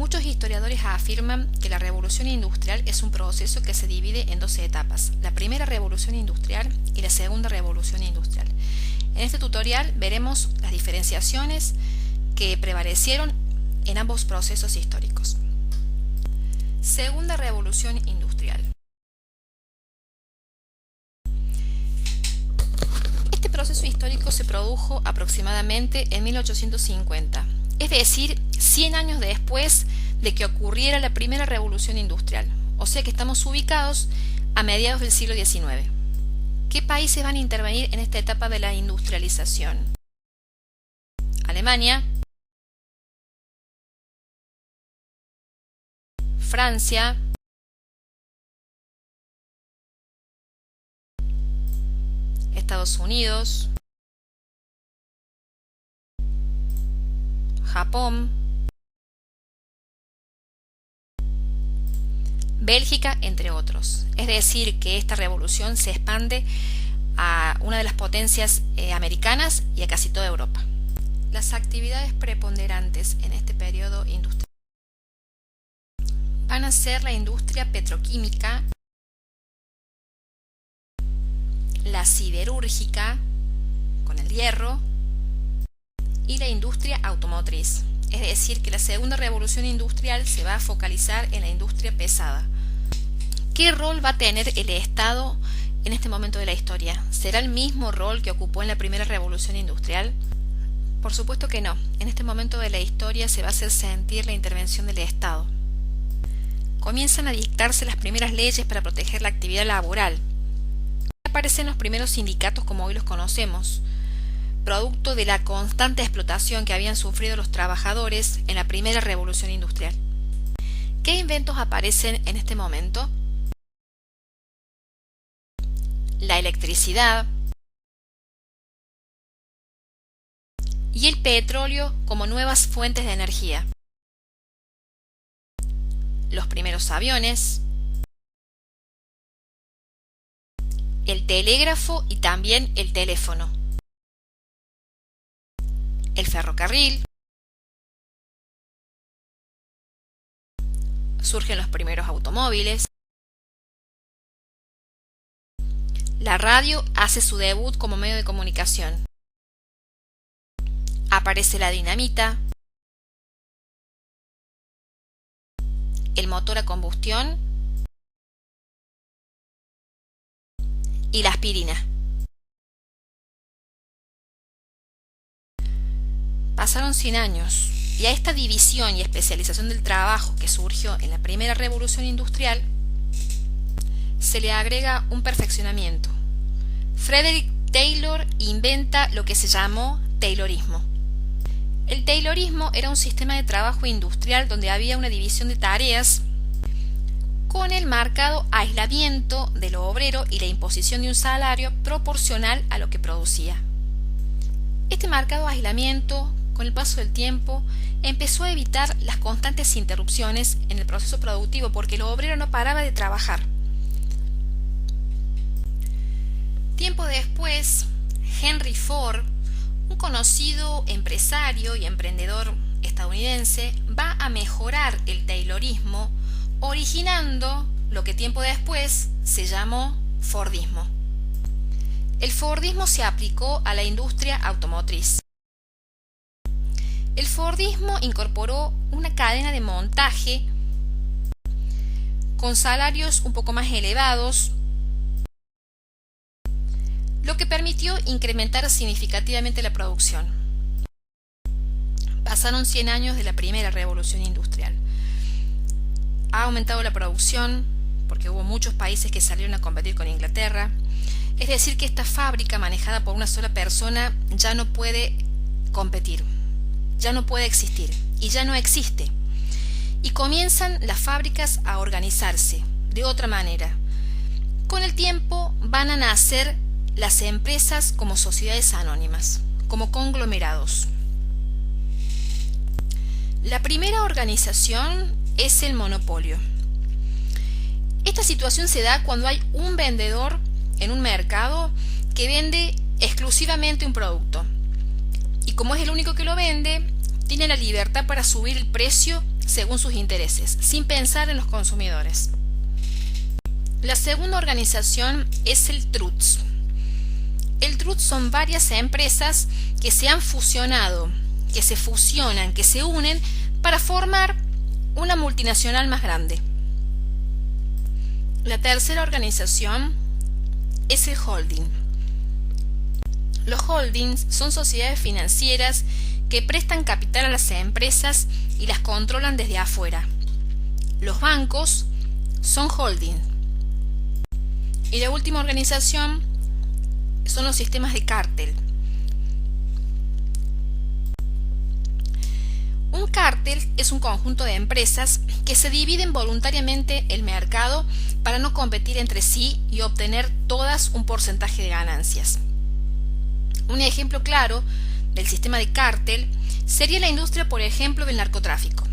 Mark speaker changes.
Speaker 1: Muchos historiadores afirman que la revolución industrial es un proceso que se divide en dos etapas, la primera revolución industrial y la segunda revolución industrial. En este tutorial veremos las diferenciaciones que prevalecieron en ambos procesos históricos. Segunda revolución industrial. Este proceso histórico se produjo aproximadamente en 1850, es decir, 100 años después de que ocurriera la primera revolución industrial, o sea que estamos ubicados a mediados del siglo XIX. ¿Qué países van a intervenir en esta etapa de la industrialización? Alemania, Francia, Estados Unidos, Japón, Bélgica, entre otros. Es decir, que esta revolución se expande a una de las potencias americanas y a casi toda Europa. Las actividades preponderantes en este periodo industrial van a ser la industria petroquímica, la siderúrgica, con el hierro, y la industria automotriz. Es decir, que la segunda revolución industrial se va a focalizar en la industria pesada. ¿Qué rol va a tener el Estado en este momento de la historia? ¿Será el mismo rol que ocupó en la primera revolución industrial? Por supuesto que no. En este momento de la historia se va a hacer sentir la intervención del Estado. Comienzan a dictarse las primeras leyes para proteger la actividad laboral. Aparecen los primeros sindicatos como hoy los conocemos, producto de la constante explotación que habían sufrido los trabajadores en la primera revolución industrial. ¿Qué inventos aparecen en este momento? La electricidad y el petróleo como nuevas fuentes de energía. Los primeros aviones, el telégrafo y también el teléfono, el ferrocarril, surgen los primeros automóviles, la radio hace su debut como medio de comunicación, aparece la dinamita, el motor a combustión y la aspirina. Pasaron 100 años y a esta división y especialización del trabajo que surgió en la primera revolución industrial se le agrega un perfeccionamiento. Frederick Taylor inventa lo que se llamó Taylorismo. El Taylorismo era un sistema de trabajo industrial donde había una división de tareas con el marcado aislamiento de lo obrero y la imposición de un salario proporcional a lo que producía. Este marcado aislamiento, con el paso del tiempo, empezó a evitar las constantes interrupciones en el proceso productivo porque el obrero no paraba de trabajar. Tiempo después, Henry Ford, un conocido empresario y emprendedor estadounidense, va a mejorar el Taylorismo, originando lo que tiempo después se llamó Fordismo. El Fordismo se aplicó a la industria automotriz. El Fordismo incorporó una cadena de montaje con salarios un poco más elevados, lo que permitió incrementar significativamente la producción. Pasaron 100 años de la primera revolución industrial. Ha aumentado la producción porque hubo muchos países que salieron a competir con Inglaterra. Es decir, que esta fábrica manejada por una sola persona ya no puede competir, ya no puede existir y ya no existe. Y comienzan las fábricas a organizarse de otra manera. Con el tiempo van a nacer las empresas como sociedades anónimas, como conglomerados. La primera organización es el monopolio. Esta situación se da cuando hay un vendedor en un mercado que vende exclusivamente un producto. Y como es el único que lo vende, tiene la libertad para subir el precio según sus intereses, sin pensar en los consumidores. La segunda organización es el TRUTS. El TRUTS son varias empresas que se han fusionado, que se fusionan, que se unen para formar una multinacional más grande. La tercera organización es el holding. Los holdings son sociedades financieras que prestan capital a las empresas y las controlan desde afuera. Los bancos son holdings. Y la última organización son los sistemas de cártel. Un cártel es un conjunto de empresas que se dividen voluntariamente el mercado para no competir entre sí y obtener todas un porcentaje de ganancias. Un ejemplo claro del sistema de cártel sería la industria, por ejemplo, del narcotráfico.